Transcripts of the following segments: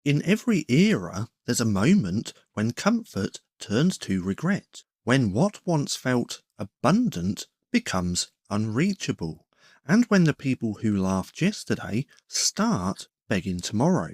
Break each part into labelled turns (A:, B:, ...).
A: In every era, there's a moment when comfort turns to regret, when what once felt abundant becomes unreachable, and when the people who laughed yesterday start begging tomorrow.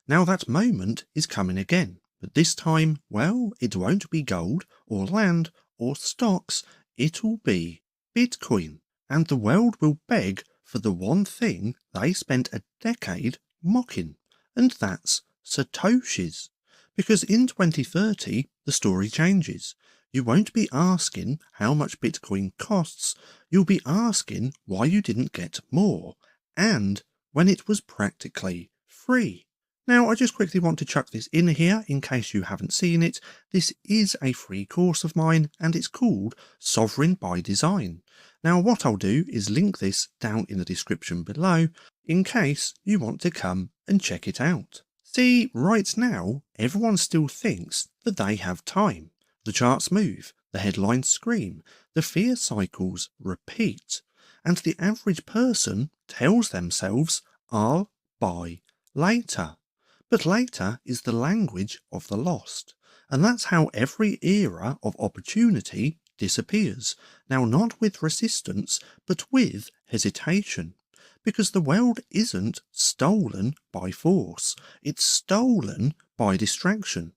A: Now that moment is coming again, but this time, well, it won't be gold or land or stocks, it'll be Bitcoin, and the world will beg for the one thing they spent a decade mocking, and that's Satoshis. Because in 2030, the story changes. You won't be asking how much Bitcoin costs, you'll be asking why you didn't get more, and when it was practically free. Now, I just quickly want to chuck this in here in case you haven't seen it. This is a free course of mine, and it's called Sovereign by Design. Now, what I'll do is link this down in the description below in case you want to come and check it out. See, right now, everyone still thinks that they have time. The charts move, the headlines scream, the fear cycles repeat, and the average person tells themselves, I'll buy later. But later is the language of the lost, and that's how every era of opportunity disappears, now not with resistance, but with hesitation. Because the world isn't stolen by force, it's stolen by distraction.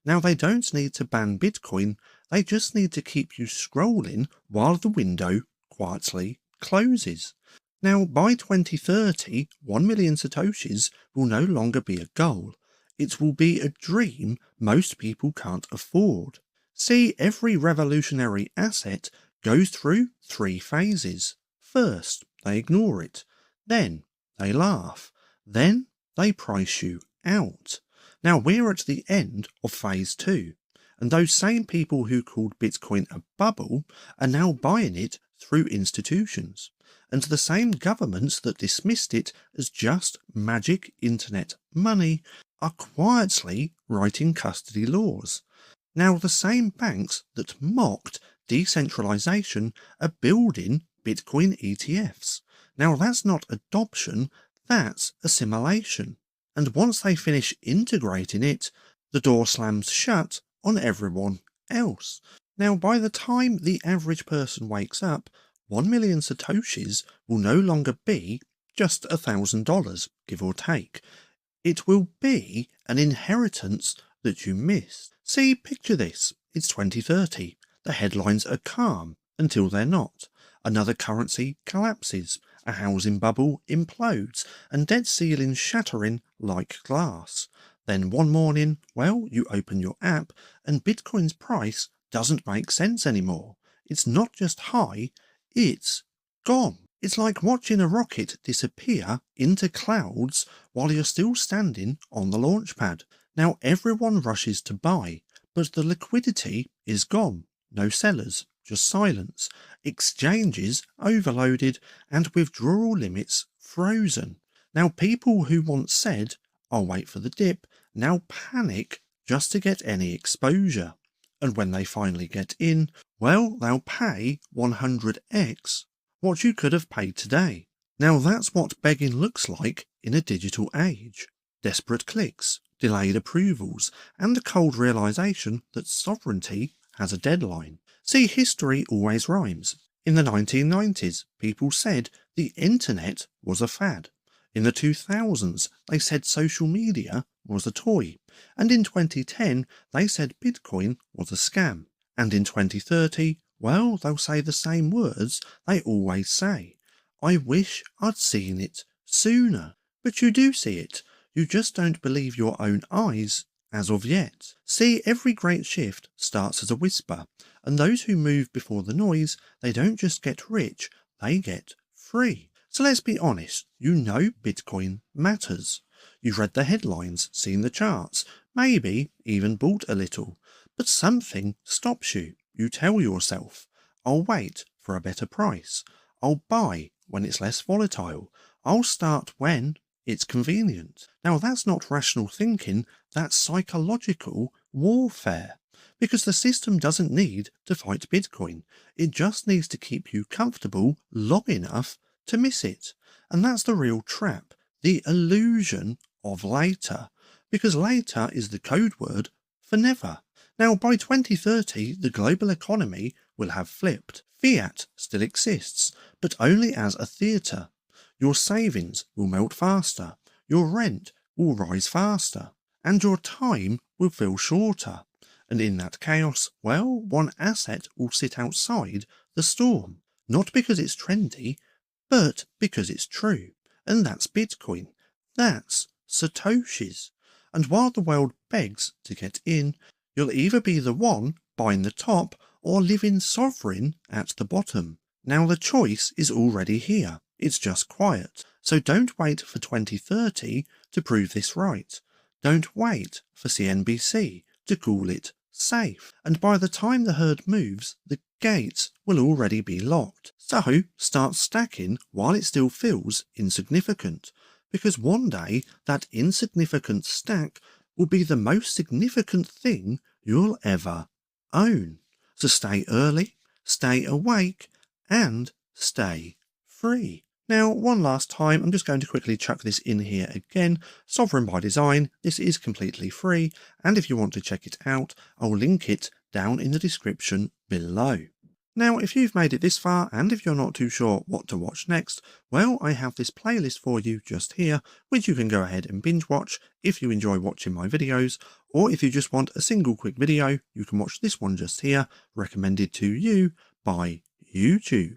A: Now they don't need to ban Bitcoin, they just need to keep you scrolling while the window quietly closes. Now by 2030, 1 million Satoshis will no longer be a goal. It will be a dream most people can't afford. See, every revolutionary asset goes through 3 phases. First, they ignore it. Then they laugh. Then they price you out. Now we're at the end of phase 2, and those same people who called Bitcoin a bubble are now buying it through institutions, and the same governments that dismissed it as just magic internet money are quietly writing custody laws. Now the same banks that mocked decentralization are building Bitcoin ETFs. Now that's not adoption, that's assimilation. And once they finish integrating it, the door slams shut on everyone else. Now by the time the average person wakes up, 1 million Satoshis will no longer be just $1,000, give or take. It will be an inheritance that you miss. See, picture this. It's 2030. The headlines are calm until they're not. Another currency collapses, a housing bubble implodes, and debt ceilings shattering like glass. Then one morning, well, you open your app, and Bitcoin's price doesn't make sense anymore. It's not just high, it's gone. It's like watching a rocket disappear into clouds while you're still standing on the launch pad. Now everyone rushes to buy, but the liquidity is gone. No sellers, just silence. Exchanges overloaded, and withdrawal limits frozen. Now people who once said, I'll wait for the dip, now panic just to get any exposure. And when they finally get in, well, they'll pay 100x what you could have paid today. Now that's what begging looks like in a digital age. Desperate clicks, delayed approvals, and the cold realization that sovereignty has a deadline. See, history always rhymes. In the 1990s, people said the internet was a fad. In the 2000s, they said social media was a toy. And in 2010, they said Bitcoin was a scam. And in 2030, well, they'll say the same words they always say. I wish I'd seen it sooner. But you do see it. You just don't believe your own eyes as of yet. See, every great shift starts as a whisper, and those who move before the noise, they don't just get rich, they get free. So let's be honest, you know Bitcoin matters. You've read the headlines, seen the charts, maybe even bought a little, but something stops you. You tell yourself, I'll wait for a better price. I'll buy when it's less volatile. I'll start when it's convenient. Now that's not rational thinking, that's psychological warfare. Because the system doesn't need to fight Bitcoin. It just needs to keep you comfortable long enough to miss it. And that's the real trap, the illusion of later. because later is the code word for never. Now, by 2030, the global economy will have flipped. Fiat still exists, but only as a theatre. Your savings will melt faster, your rent will rise faster, and your time will feel shorter. And in that chaos, well, one asset will sit outside the storm. Not because it's trendy, but because it's true. And that's Bitcoin. That's Satoshis. And while the world begs to get in, you'll either be the one buying the top or living sovereign at the bottom. Now the choice is already here. It's just quiet. So don't wait for 2030 to prove this right. Don't wait for CNBC to call it safe. And by the time the herd moves, the gates will already be locked. So start stacking while it still feels insignificant, because one day that insignificant stack will be the most significant thing you'll ever own. So stay early, stay awake, and stay free. Now, one last time, I'm just going to quickly chuck this in here again. Sovereign by Design, this is completely free, and if you want to check it out, I'll link it down in the description below. Now, if you've made it this far, and if you're not too sure what to watch next, well, I have this playlist for you just here, which you can go ahead and binge watch if you enjoy watching my videos, or if you just want a single quick video, you can watch this one just here, recommended to you by YouTube.